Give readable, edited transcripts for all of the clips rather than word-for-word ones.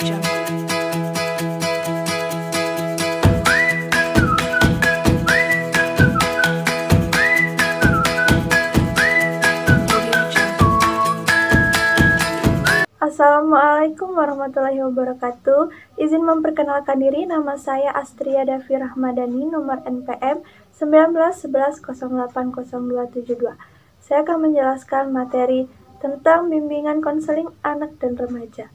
Assalamualaikum warahmatullahi wabarakatuh. Izin memperkenalkan diri, nama saya Astria Davi Rahmadani, nomor NPM 1911080272. Saya akan menjelaskan materi tentang bimbingan konseling anak dan remaja.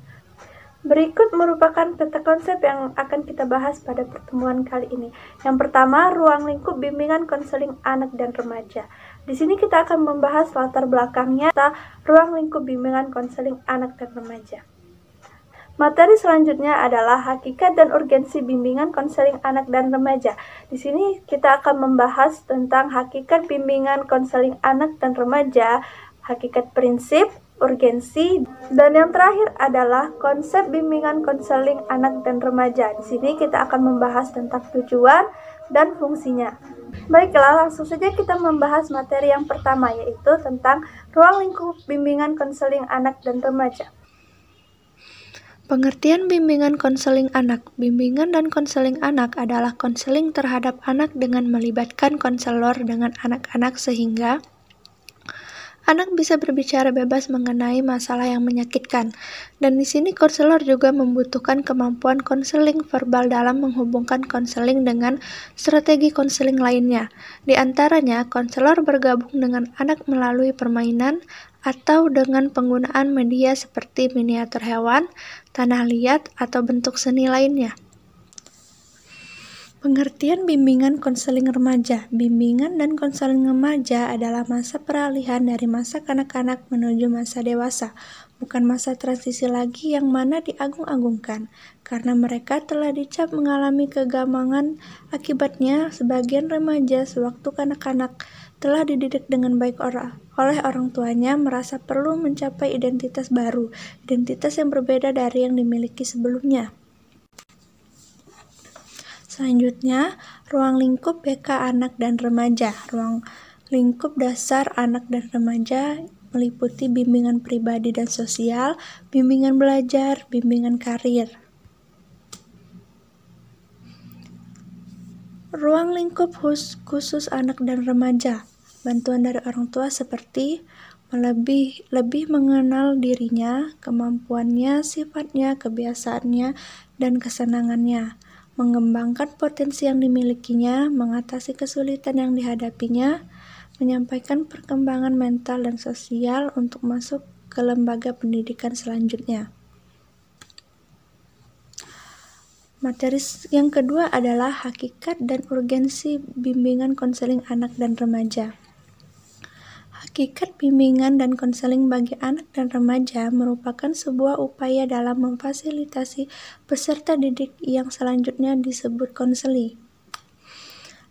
Berikut merupakan peta konsep yang akan kita bahas pada pertemuan kali ini. Yang pertama, ruang lingkup bimbingan konseling anak dan remaja. Di sini kita akan membahas latar belakangnya ruang lingkup bimbingan konseling anak dan remaja. Materi selanjutnya adalah hakikat dan urgensi bimbingan konseling anak dan remaja. Di sini kita akan membahas tentang hakikat bimbingan konseling anak dan remaja, hakikat prinsip, urgensi, dan yang terakhir adalah konsep bimbingan konseling anak dan remaja. Di sini kita akan membahas tentang tujuan dan fungsinya. Baiklah, langsung saja kita membahas materi yang pertama, yaitu tentang ruang lingkup bimbingan konseling anak dan remaja. Pengertian bimbingan konseling anak. Bimbingan dan konseling anak adalah konseling terhadap anak dengan melibatkan konselor dengan anak-anak sehingga anak bisa berbicara bebas mengenai masalah yang menyakitkan. Dan di sini konselor juga membutuhkan kemampuan konseling verbal dalam menghubungkan konseling dengan strategi konseling lainnya. Di antaranya, konselor bergabung dengan anak melalui permainan atau dengan penggunaan media seperti miniatur hewan, tanah liat, atau bentuk seni lainnya. Pengertian bimbingan konseling remaja. Bimbingan dan konseling remaja adalah masa peralihan dari masa kanak-kanak menuju masa dewasa, bukan masa transisi lagi yang mana diagung-agungkan, karena mereka telah dicap mengalami kegamangan. Akibatnya, sebagian remaja sewaktu kanak-kanak telah dididik dengan baik oleh orang tuanya merasa perlu mencapai identitas baru, identitas yang berbeda dari yang dimiliki sebelumnya. Selanjutnya, ruang lingkup BK anak dan remaja. Ruang lingkup dasar anak dan remaja meliputi bimbingan pribadi dan sosial, bimbingan belajar, bimbingan karir. Ruang lingkup khusus anak dan remaja. Bantuan dari orang tua seperti lebih mengenal dirinya, kemampuannya, sifatnya, kebiasaannya, dan kesenangannya. Mengembangkan potensi yang dimilikinya, mengatasi kesulitan yang dihadapinya, menyampaikan perkembangan mental dan sosial untuk masuk ke lembaga pendidikan selanjutnya. Materi yang kedua adalah hakikat dan urgensi bimbingan konseling anak dan remaja. Hakikat bimbingan dan konseling bagi anak dan remaja merupakan sebuah upaya dalam memfasilitasi peserta didik yang selanjutnya disebut konseli,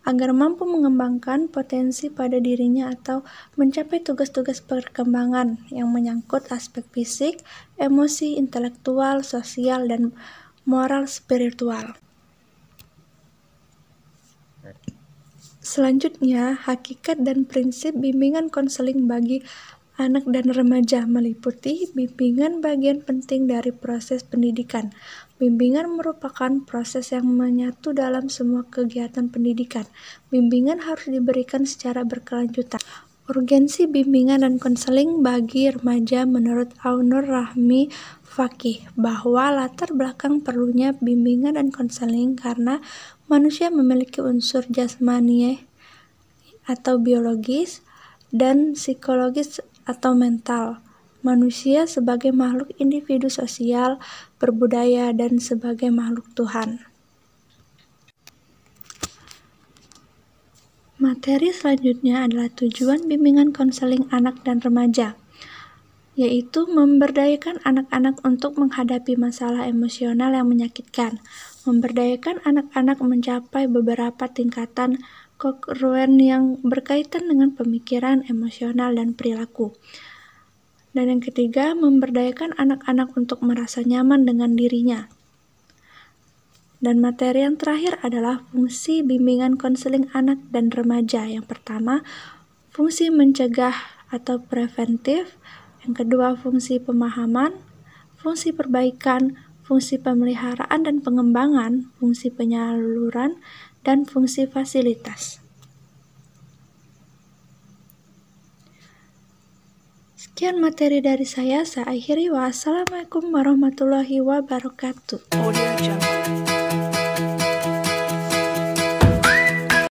agar mampu mengembangkan potensi pada dirinya atau mencapai tugas-tugas perkembangan yang menyangkut aspek fisik, emosi, intelektual, sosial, dan moral spiritual. Selanjutnya, hakikat dan prinsip bimbingan konseling bagi anak dan remaja meliputi bimbingan bagian penting dari proses pendidikan. Bimbingan merupakan proses yang menyatu dalam semua kegiatan pendidikan. Bimbingan harus diberikan secara berkelanjutan. Urgensi bimbingan dan konseling bagi remaja menurut Aunur Rahmi Fakih bahwa latar belakang perlunya bimbingan dan konseling karena manusia memiliki unsur jasmani atau biologis dan psikologis atau mental. Manusia sebagai makhluk individu sosial, berbudaya, dan sebagai makhluk Tuhan. Materi selanjutnya adalah tujuan bimbingan konseling anak dan remaja, yaitu memberdayakan anak-anak untuk menghadapi masalah emosional yang menyakitkan, memberdayakan anak-anak mencapai beberapa tingkatan kognitif yang berkaitan dengan pemikiran, emosional, dan perilaku. Dan yang ketiga, memberdayakan anak-anak untuk merasa nyaman dengan dirinya. Dan materi yang terakhir adalah fungsi bimbingan konseling anak dan remaja. Yang pertama, fungsi mencegah atau preventif. Yang kedua, fungsi pemahaman, fungsi perbaikan, fungsi pemeliharaan dan pengembangan, fungsi penyaluran, dan fungsi fasilitas. Sekian materi dari saya akhiri. Wassalamualaikum warahmatullahi wabarakatuh.